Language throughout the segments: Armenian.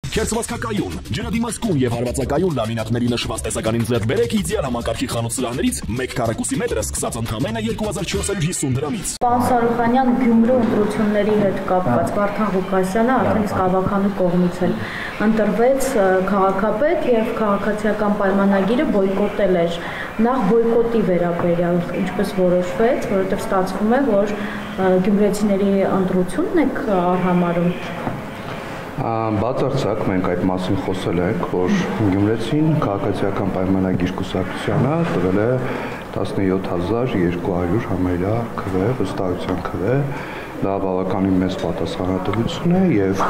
Քերծվածքակայուն, ջրադիմացկուն եւ հարվածակայուն լամինատների նշված տեսականին ձեռք բերեք իդեալ համակարգի խանութ սրահներից 1 քառակուսի մետրը սկսած ընդամենը 2450 դրամից։ Պարոն Սարոյանյան, Գյումրու ընտրությունների հետ կապված Վարդան Ղուկասյանը արդեն իսկ ավականու կողմից էլ ընտրվեց քաղաքապետ եւ քաղաքացիական պայմանագիրը բոյկոտել էր։ Նախ բոյկոտի վերաբերյալ ինչպես որոշվեց, որովհետեւ ստացվում է, որ գյումրեցիների ընտրությունն եք արհամարում։ Բացարձակ մենք այդ մասին խոսել ենք, որ Գյումրեցին քաղաքացիական պայմանագիր կուսակցությանը տվել է 17200 համարյա քվե, վստահության քվե, դա բավականին մեծ պատասխանատվություն է եւ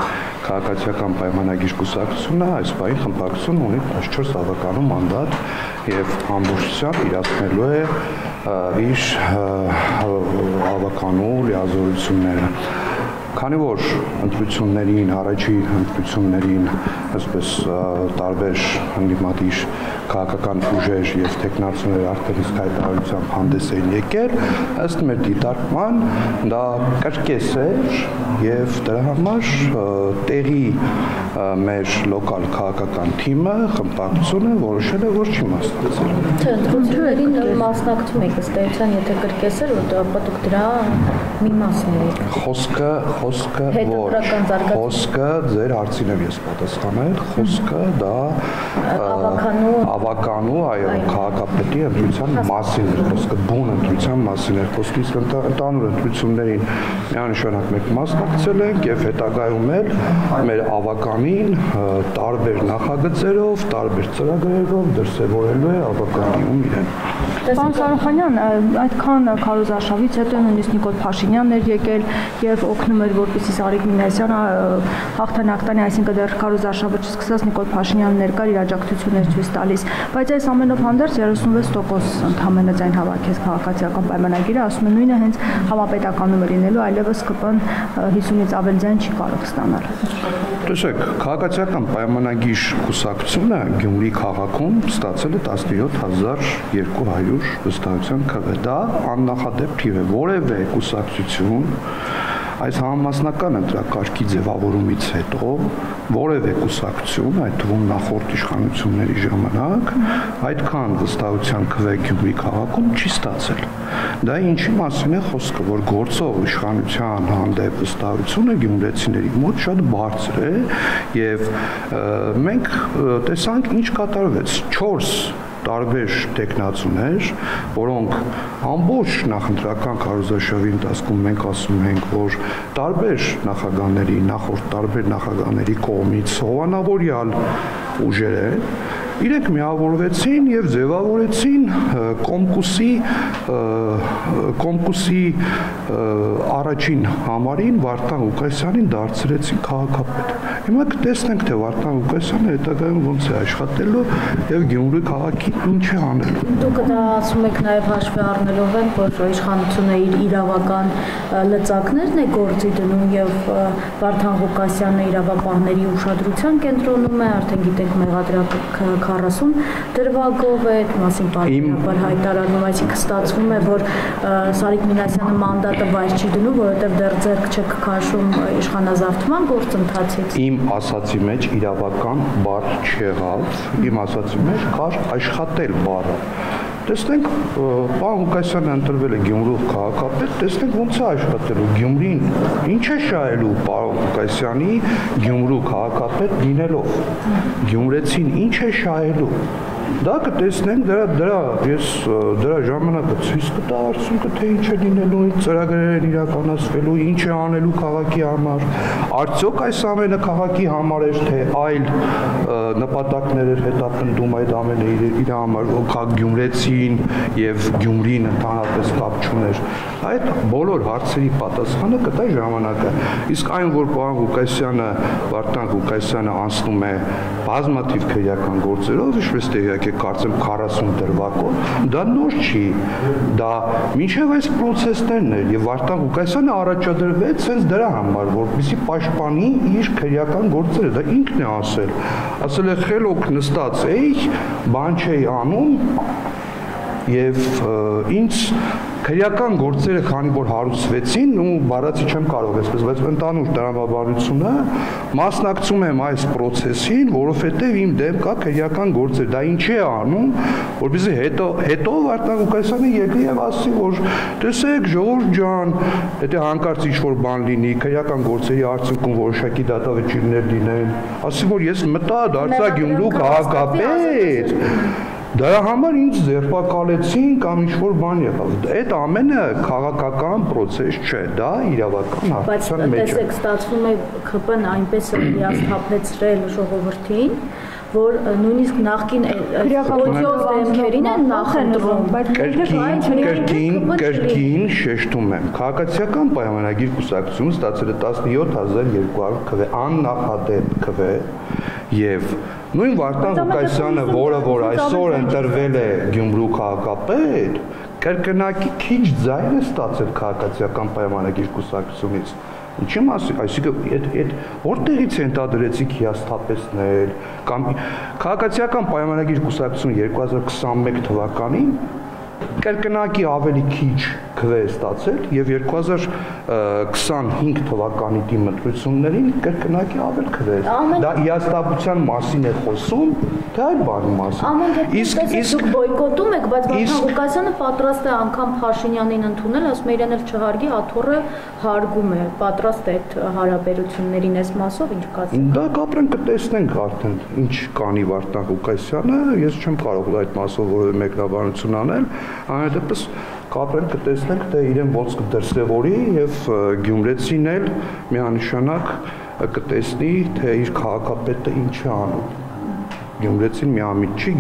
քաղաքացիական պայմանագիր կուսակցությունը այս պահին խմբակցություն ունի 14 ավականու մանդատ եւ ամբողջությամբ իրացնելու է իր ավականու լիազորությունները։ Քանի որ ընտրություններին, առաջին ընտրություններին, այսպես տարբեր ընդդիմադիր քաղաքական ուժեր եւ տեխնացիներ արդեն իսկ հայտարարությամբ հանդես էին եկել, ըստ մեր դիտարկման դա կրկես էր եւ դրա համար տեղի մեր լոկալ քաղաքական թիմը, խմբակցությունը որոշել է, որ չի մասնակցել։ Չէ, ընտրություններին մասնակցում եք ըստ էության, եթե կրկես էր, ապա դուք դրա մի մասն եք։ Խոսքը ձեր հարցին եմ ես պատասխանել, խոսքը դա ավականու, այո, քաղաքապետի ընտրության մասին էր, խոսքը բուն ընտրության մասին էր, խոսքը իսկ ընդհանուր ընտրություններին միանշանակ մենք մասնակցել ենք եւ հետագայում էլ մեր ավականին տարբեր նախագծերով, տարբեր ծրագրերով դրսևորելու է ավականիում իրեն։ Պարոն Սարոյանյան, այդքան քարոզարշավից հետո նույնիսկ Նիկոլ Փաշինյանն էր եկել եւ օգնում էր, որպեսզի Սարիկ Մինասյանը հաղթանակ տանի, այսինքն դեռ քարոզարշավը չսկսած Նիկոլ Փաշինյանն ներկա իր աջակցություններ ցույց տալիս, բայց այս ամենով հանդերձ 36% ընդհանրապես ձայն հավաքեց քաղաքացիական պայմանագիրը, ասում են նույնը հենց համապետականում է լինելու, այլևս ԿՊ-ն 50-ից ավել ձայն չի կարող ստանալ։ Տեսեք, քաղաքացիական պայմանագիր կուսակցությունը Գյումրի քաղաքում ստացել է 17200 վստահության քվե, դա աննախադեպ թիվ է, որևէ կուսակցություն այս համամասնական ընտրակարգի ձևավորումից հետո որևէ կուսակցություն, այդ թվում նախորդ իշխանությունների ժամանակ, այդքան վստահության քվե Գյումրի քաղաքում չի ստացել։ Դա ինչի մասին է խոսքը, որ գործող իշխանության հանդեպ վստահությունը գյումրեցիների մոտ շատ բարձր է եւ մենք տեսանք ինչ կատարվեց 4 տարբեր տեխնացուներ, որոնք ամբողջ նախընտրական քարոզարշավի ընթացքում մենք ասում ենք, որ տարբեր նախագահների, նախորդ տարբեր նախագահների կողմից հովանավորյալ ուժեր են, իրենք միավորվեցին եւ ձևավորեցին Կոմկուսի առաջին համարին Վարդան Ղուկասյանին դարձրեցին քաղաքապետ։ Հիմա կտեսնենք, թե Վարդան Ղուկասյանը հետագայում ոնց է աշխատելու եւ Գյումրի քաղաքի ինչ է անելու։ Դուք դա ասում եք նաեւ հաշվի առնելով են, որ իշխանությունը իր իրավական լծակներն է գործի դնում եւ Վարդան Ղուկասյանը իրավապահների ուշադրության կենտրոնում է, արդեն գիտենք մեղադրակ 40 դրվագով է, այդ մասին բարձրաբար հայտարարում, այսինքն ստացվում է, որ Սարիկ Մինասյանը մանդատը վայր չի դնում, որովհետև դեռ ձեռք չեք քաշում իշխանազավթման գործընթացից։ Իմ ասացի մեջ իրավական բառ չեղավ, իմ ասացի մեջ կար աշխատել բառը։ Տեսնենք, պարոն Ղուկասյանը ընտրվել է Գյումրու քաղաքապետ, տեսնենք ոնց է աշխատելու Գյումրին, ինչ է շահելու պարոն Ղուկասյանի Գյումրու քաղաքապետ լինելով, Գյումրեցին ինչ է շահելու, դա կտեսնենք, դրա ժամանակը ցույց կտա արդյունքը, թե ինչ է լինելու, ծրագրեր են իրականացվելու, ինչ է անելու քաղաքի համար, արդյոք այս ամենը քաղաքի համար էր, թե այլ նպատակներ էր հետապնդում այդ ամենը իր համար, Գյումրեցին եւ Գյումրին ընդհանրապես կապ չուներ։ Այդ բոլոր հարցերի պատասխանը կտա ժամանակը։ Իսկ այն, որ պարոն Ղուկասյանը, Վարդան Ղուկասյանը անցնում է բազմաթիվ քրեական գործերով, ինչպես տեղյակ եք, կարծեմ 40 դրվագով, դա նոր չի, դա մինչև այս պրոցեսներն էր եւ Վարդան Ղուկասյանը առաջադրվեց հենց դրա համար, որպեսզի պաշտպանի իր քրեական գործերը, դա ինքն է ասել է խելոք նստած էի, բան չէի անում եւ ինձ քրեական գործերը քանի որ հարուցվեցին ու բառացի չեմ կարող այսպես բայց ընդանուր տրամաբանությունը մասնակցում եմ այս process-ին որովհետեւ իմ դեմ կա քրեական գործեր դա ինչ է անում որպեսզի հետո Վարդան Ղուկասյանը եկի եւ ասի որ տեսեք ժողովուրդ ջան եթե հանկարծ ինչ-որ բան լինի քրեական գործերի արդյունքում որոշակի դատավճիռներ լինեն ասի որ ես մտա դարձա Գյումրու քաղաքապետ Դրա համար ինձ ձերբակալեցին կամ ինչ-որ բան եղավ։ Այդ ամենը քաղաքական process չէ, դա իրավական հարցության մեջ է։ Բայց տեսեք, ստացվում է ԿՊ-ն այնպես է հիասթափեցրել ժողովրդին, որ նույնիսկ նախկին օդիոզ դեմքերին են նախընտրում, բայց կրկին շեշտում եմ։ Քաղաքացիական պայմանագիր կուսակցությունը ստացել է 17200 քվ աննախադեպ քվ եւ նույն Վարդան Ղուկասյանը, որը այսօր ընտրվել է Գյումրու քաղաքապետ, կրկնակի քիչ ձայն է ստացել քաղաքացիական պայմանագիր կուսակցությունից։ Ինչի՞ մասին, այսինքն այդ որտեղից են դադրեցիք հիասթափեցնել կամ քաղաքացիական պայմանագիր կուսակցությունը 2021 թվականին կրկնակի ավելի քիչ քվ է ստացել եւ 2025 թվականի դիմադրություններին կրկնակի ավելի քվ է։ Դա հիասթափության մասին է խոսում, թե այլ բանի մասին։ Իսկ դուք բոյկոտում եք, բայց Վարդան Ղուկասյանը պատրաստ է անգամ Փաշինյանին ընդունել, ասում է իրեն էլ չհարգի, աթոռը հարգում է, պատրաստ է այդ հարաբերություններին այս մասով ինչ կասեք։ Դա կապրենք կտեսնենք արդեն ինչ կանի Վարդան Ղուկասյանը, ես չեմ կարող այդ մասով որևէ մեկնաբանություն անել, այնուհետեւ կապրենք կտեսնենք թե իրեն ոնց կդրսևորի եւ գյումրեցին էլ միանշանակ կտեսնի թե իր քաղաքապետը ինչ է անում գյումրեցին միամիտ չի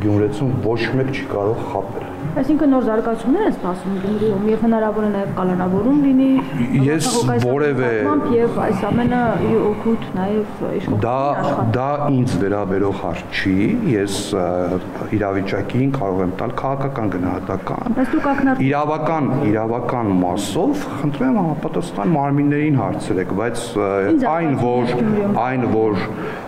գյումրեցուն ոչ մեկ չի կարող խաբել Այսինքն նոր զարգացումներ են սպասում Գյումրիում եւ հնարավոր է նաեւ կալանավորում լինի ես որևէ եւ այս ամենը օգուտ նաեւ իշխանության դա ինձ վերաբերող հարց չի ես իրավիճակին կարող եմ տալ քաղաքական գնահատական իրավական մասով խնդրեմ համապատասխան մարմիններին հարցրեք բայց այն որ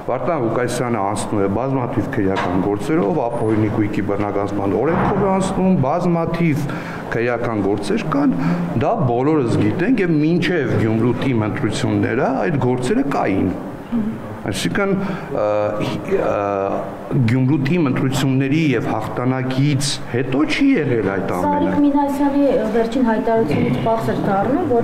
Վարդան Ղուկասյանը անցնում է բազմաթիվ քրեական գործերով ապօրինի գույքի բռնականացման օրենքով է անցնում բազմաթիվ քրեական գործեր կան դա բոլորս գիտենք եւ մինչեւ Գյումրուտի ընտրությունները այդ գործերը կային այսինքն Գյումրուտի ընտրությունների եւ հաղթանակից հետո չի եղել այդ ամենը Սարիկ Մինասյանի վերջին հայտարարությունից բաց էր դառնում որ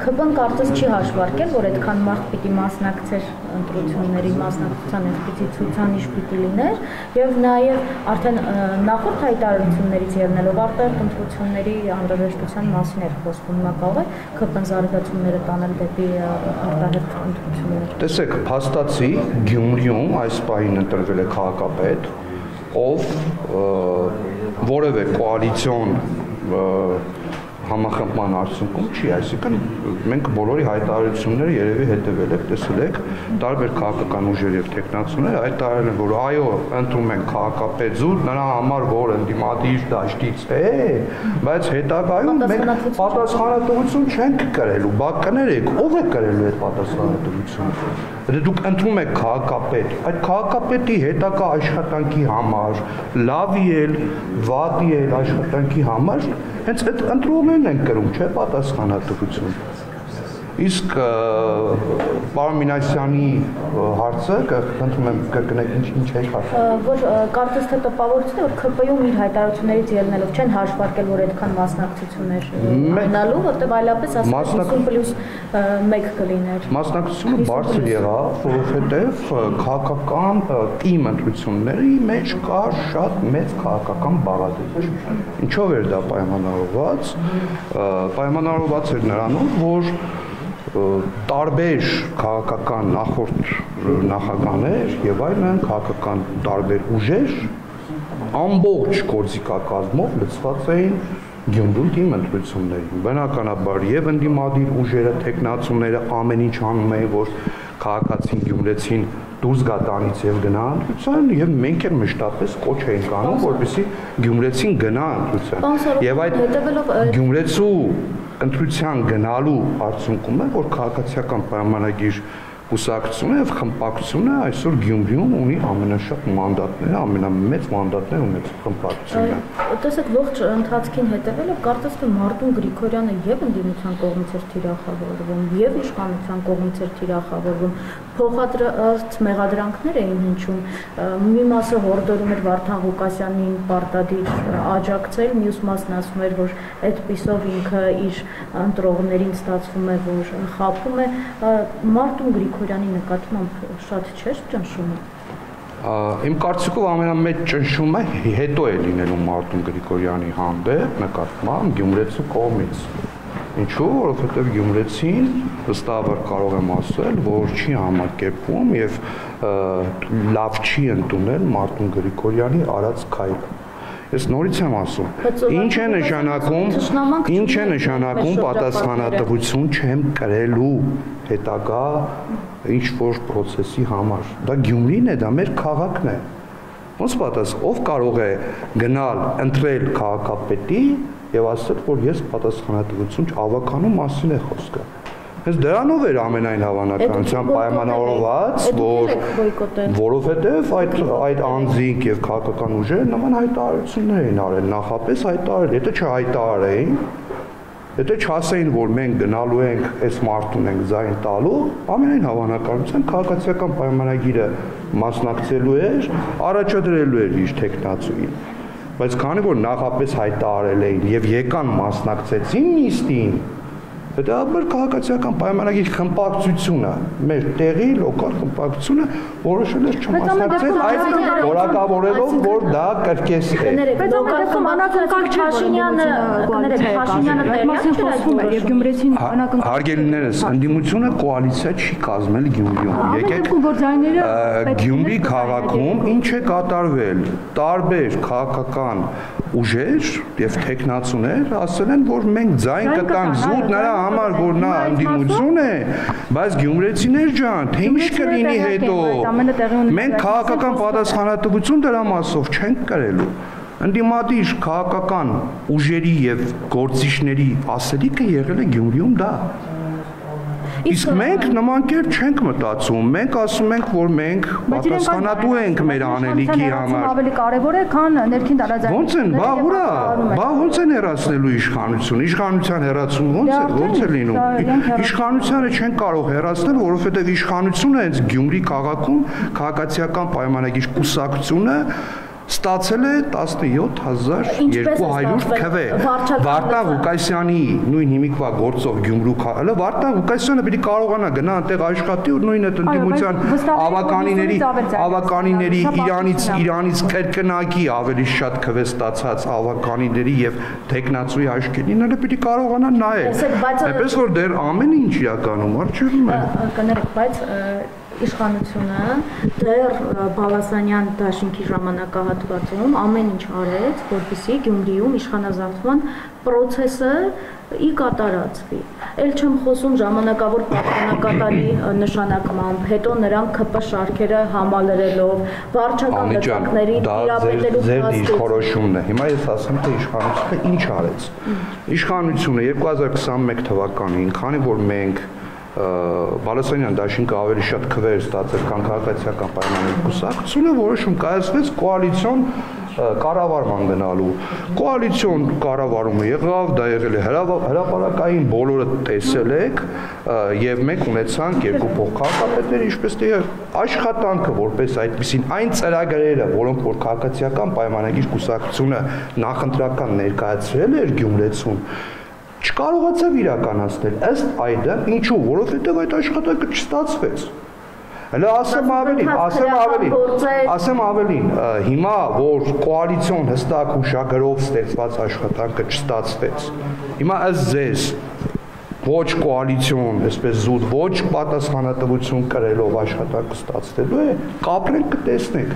ԿՊ-ն կարծես չի հաշվարկել որ այդքան մարդ պիտի մասնակցեր ընտրությունների մասնակցության այսպիսի ցուցանիշ պիտի լիներ եւ նաեւ արդեն նախորդ հայտարարություններից ելնելով արտահերթ ընտրությունների անհրաժեշտության մասին էր խոսվում հիմա կարող է ԿՊ-ն զարգացումները տանել դեպի արտահերթ ընտրություններ Տեսեք փաստացի Գյումրիում այս պահին ընտրվել է քաղաքապետ ով որևէ կոալիցիոն համախմբման արդյունքում չի, այսինքն մենք բոլորի հայտարարությունները երևի հետևել եք, տեսել եք, տարբեր քաղաքական ուժեր եւ տեխնացուներ հայտարարել են, որ այո, ընտրում ենք քաղաքապետ զուտ, նրա համար որ ընդդիմադիր դաշտից է, բայց հետագայում մենք պատասխանատվություն չենք կրելու, բա կներեք, ով է կրելու այդ պատասխանատվությունը։ Եթե դուք ընտրում եք քաղաքապետ, այդ քաղաքապետի հետագա աշխատանքի համար, լավի էլ, վատի էլ աշխատանքի համար, հենց այդ ընտրողներն են կրում, չէ՞ պատասխանատվություն։ Իսկ պարոն Մինասյանի հարցը, խնդրում եմ կրկնեք ինչ է հարցը։ Որ կարծես թե տպավորություն է, որ ԿՊ-ում իր հայտարարություններից ելնելով չեն հաշվարկել, որ այդքան մասնակցություններ ունենալու, որտեղ այլապես ասում +1 կլիներ։ Մասնակցությունը բարձր եղավ, որովհետև քաղաքական թիմ ընտրությունների մեջ կար շատ մեծ քաղաքական բաղադրիչ։ Ինչով էր դա պայմանավորված։ Պայմանավորված էր նրանով, որ տարբեր քաղաքական նախորդ նախագահներ եւ այլն քաղաքական տարբեր ուժեր ամբողջ գործիքակազմով լցված էին Գյումրուտի ընտրություններին բնականաբար եւ ընդդիմադիր ուժերը տեխնացուները ամեն ինչ անում էին որ քաղաքացին գյումրեցին դուրս գա տանից եւ գնա ընտրության եւ մենք էլ մշտապես կոչ էինք անում որպեսզի գյումրեցին գնա ընտրության եւ այդ գյումրեցու ընտրության գնալու արդյունքում է որ քաղաքացիական պայմանագիր կուսակցությունը եւ խմբակցությունը այսօր Գյումրիում ունի ամենաշատ մանդատները, ամենամեծ մանդատները ունեցող խմբակցությունը։ Տեսեք, ողջ ընթացքին հետևելով կարծես թե Մարտուն Գրիգորյանը եւ ընդդիմության կողմից էր թիրախավորվում, եւ իշխանության կողմից էր թիրախավորվում, փոխադրած մեղադրանքներ էին հնչում, մի մասը հորդորում էր Վարդան Ղուկասյանին պարտադիր աջակցել, մյուս մասն ասում էր, որ այդպիսով ինքը իր ընտրողներին ստացվում է, որ խաբում է, Մարտուն Գրիգորյանի նկատմամբ շատ չէր ճնշումը։ Իմ կարծիքով ամենամեծ ճնշումը հետո է լինելու Մարտուն Գրիգորյանի հանդեպ նկատմամբ գյումրեցու կողմից։ Ինչու, որովհետև գյումրեցին վստահաբար կարող եմ ասել, որ չի համակերպվում եւ լավ չի ընդունել Մարտուն Գրիգորյանի արած քայլը։ Ես նորից եմ ասում, ինչ է նշանակում պատասխանատվություն չեմ կրելու հետագա ինչ որ process-ի համար։ Դա Գյումրին է, դա մեր քաղաքն է։ Ոնց պատասխան, ով կարող է գնալ ընտրել քաղաքապետի եւ ասել, որ ես պատասխանատվություն ավականու մասին է խոսքը։ Հենց դրանով էր ամենայն հավանականությամբ պայմանավորված, որովհետև այդ անձինք եւ քաղաքական ուժերը նման հայտարարություններ էին արել, նախապես հայտարարել, եթե չհայտարարեին, եթե չասեին, որ մենք գնալու ենք այս մարտուն ենք ձայն տալու, ամենայն հավանականությամբ քաղաքացիական պայմանագիրը մասնակցելու էր, առաջադրելու էր իր տեխնացուին, բայց քանի որ նախապես հայտարարել էին եւ եկան մասնակցեցին նիստին, հետո քաղաքացիական պայմանագիր խմբակցությունը, մեր տեղի լոկալ խմբակցությունը որոշել էր չմասնակցել, այդ որակավորելով, որ դա կրկես է։ Լոկալ խմբակցությունը Հարգելիներս, ընդդիմությունը կոալիցիա չի կազմել Գյումրիում։ Եկեք Գյումրի քաղաքում ինչ է կատարվել, տարբեր քաղաքական ուժեր եւ տեխնացուներ ասել են, որ մենք ձայն կտանք զուտ նրա համար, որ նա ընդդիմություն է, բայց գյումրեցիներ ջան, թե ինչ կլինի հետո։ Մենք քաղաքական պատասխանատվություն դրա մասով չենք կրելու։ Ընդդիմադիր քաղաքական ուժերի եւ գործիչների ասելիքը եղել է Գյումրիում դա։ Իսկ մենք նման կերպ չենք մտածում, մենք ասում ենք, որ մենք պատասխանատու ենք մեր անելիքի համար։ Ավելի կարևոր է, քան ներքին տարածաշրջանը։ Ոնց են, ոնց են հեռացնելու իշխանությունը, իշխանության հեռացում ոնց է լինում։ Իշխանությանը չեն կարող հեռացնել, որովհետև իշխանությունը հենց Գյումրի քաղաքում քաղաքացիական պայմանագիր կուսակցությունը ստացել է 17200 քվ։ Վարդան Ղուկասյանի նույն հիմիկվա գործով Գյումրու քաղաքը, Վարդան Ղուկասյանը պիտի կարողանա գնա այնտեղ աշխատի ու նույն այդ ընդդիմության ավականիների Իրանից կրկնակի ավելի շատ քվ ստացած ավականիների եւ տեխնացուի աշկերտները պիտի կարողանա նայել։ Այնպես որ դեռ ամեն ինչ իրականում արժևում է։ Կներեք, բայց իշխանությունը դեռ Բալասանյան դաշինքի ժամանակահատվածում ամեն ինչ արեց, որպեսզի Գյումրիում իշխանազավթման process-ը ի կատարածվի։ Էլ չեմ խոսում ժամանակավոր պատկանակատարի նշանակմամբ, հետո նրանք ԿՊ շարքերը համալրելով, վարչական լծակների տիրապետելու ձեր դիրքորոշումն է։ Հիմա ես ասեմ, թե իշխանությունը ինչ արեց։ Իշխանությունը 2021 թվականին, քանի որ մենք Բալասանյան դաշինքը ավելի շատ քվեր ստացել, քան քաղաքացիական պայմանների կուսակցությունը, որոշում կայացվեց կոալիցիոն կառավարման գնալու։ Կոալիցիոն կառավարումը եղավ, դա եղել է հրապարակային, բոլորը տեսել եք, եւ մենք ունեցանք երկու փոխքաղաքապետներ, ինչպես թե աշխատանքը որպես այդպեսին այն ծրագրերը, որոնք որ քաղաքացիական պայմանագիր կուսակցությունը նախընտրական ներկայացրել էր Գյումրեցուն, չկարողացավ իրականացնել ըստ այդը, ինչու, որովհետև այդ աշխատանքը չստացվեց։ Հələ ասեմ ավելին, հիմա որ կոալիցիոն հստակ հուշագրով ստեղծված աշխատանքը չստացվեց։ Հիմա ըստ ձեզ ոչ կոալիցիոն, այսպես զուտ, ոչ պատասխանատվություն կրելով աշխատանքը ստացվելու է, կապրենք կտեսնենք։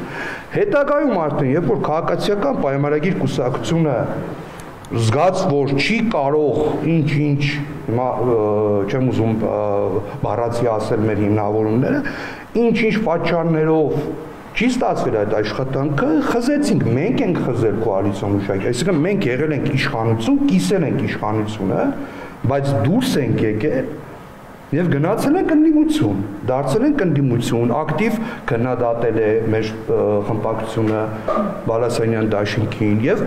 Հետագայում արդեն, երբ որ քաղաքացիական պայմանագիր կուսակցությունը զգաց, որ չի կարող ինչ-ինչ, հիմա չեմ ուզում բառացի ասել մեր հիմնավորումները, ինչ-ինչ պատճառներով չի ստացվել այդ աշխատանքը, խզեցինք, մենք ենք խզել կոալիցիոն ուժակի, այսինքն մենք եղել ենք իշխանություն, կիսել ենք իշխանությունը, բայց դուրս ենք եկել Եվ գնացել ենք ընդդիմություն, դարձել ենք ընդդիմություն, ակտիվ քննադատել է մեր խմբակցությունը Բալասանյան դաշինքին եւ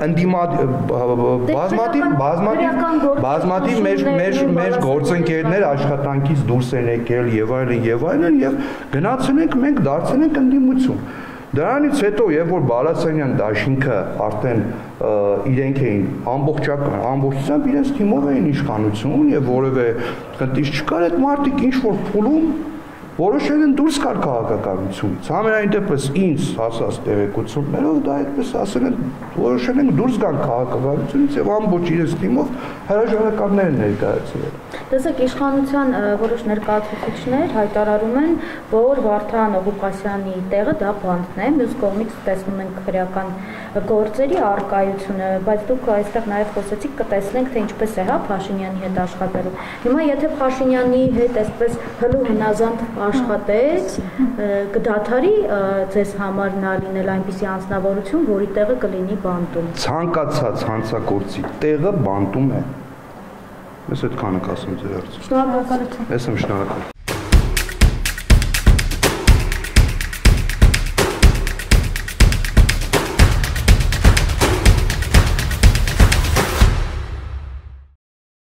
բազմաթիվ մեր գործընկերներ աշխատանքից դուրս են եկել եւ այլն եւ գնացել ենք մենք դարձել ենք ընդդիմություն։ Դրանից հետո, երբ որ Բալասանյան դաշինքը արդեն իրենք էին ամբողջությամբ իրենց թիմով էին իշխանություն եւ որևէ խնդիր չկար, այդ մարդիկ ինչ որ փուլում որոշել են դուրս գալ քաղաքականությունից։ Համենայն դեպս ինձ հասած տեղեկություններով դա այդպես ասել են, որոշել են դուրս գալ քաղաքականությունից եւ ամբողջ իրենց թիմով հրաժարականներ են ներկայացրել։ Տեսեք, իշխանության որոշ ներկայացուցիչներ հայտարարում են, որ Վարդան Ղուկասյանի տեղը դա բանտն է, մյուս կողմից տեսնում ենք քրեական գործերի առկայությունը, բայց դուք այստեղ նաև խոսեցիք, կտեսնենք, թե ինչպես է, հա, Փաշինյանի հետ աշխատելու։ Հիմա եթե Փաշինյանի հետ այսպես հլու հնազանդ աշխատեց, կդադարի ձեզ համար նա լինել այնպիսի անձնավորություն, որի տեղը կլինի բանտում։ Ցանկացած հանցագործի տեղը բանտում է։ Ես այդքանը կասեմ ձեր հարցը։ Շնորհակալություն։ Ես եմ շնորհակալ։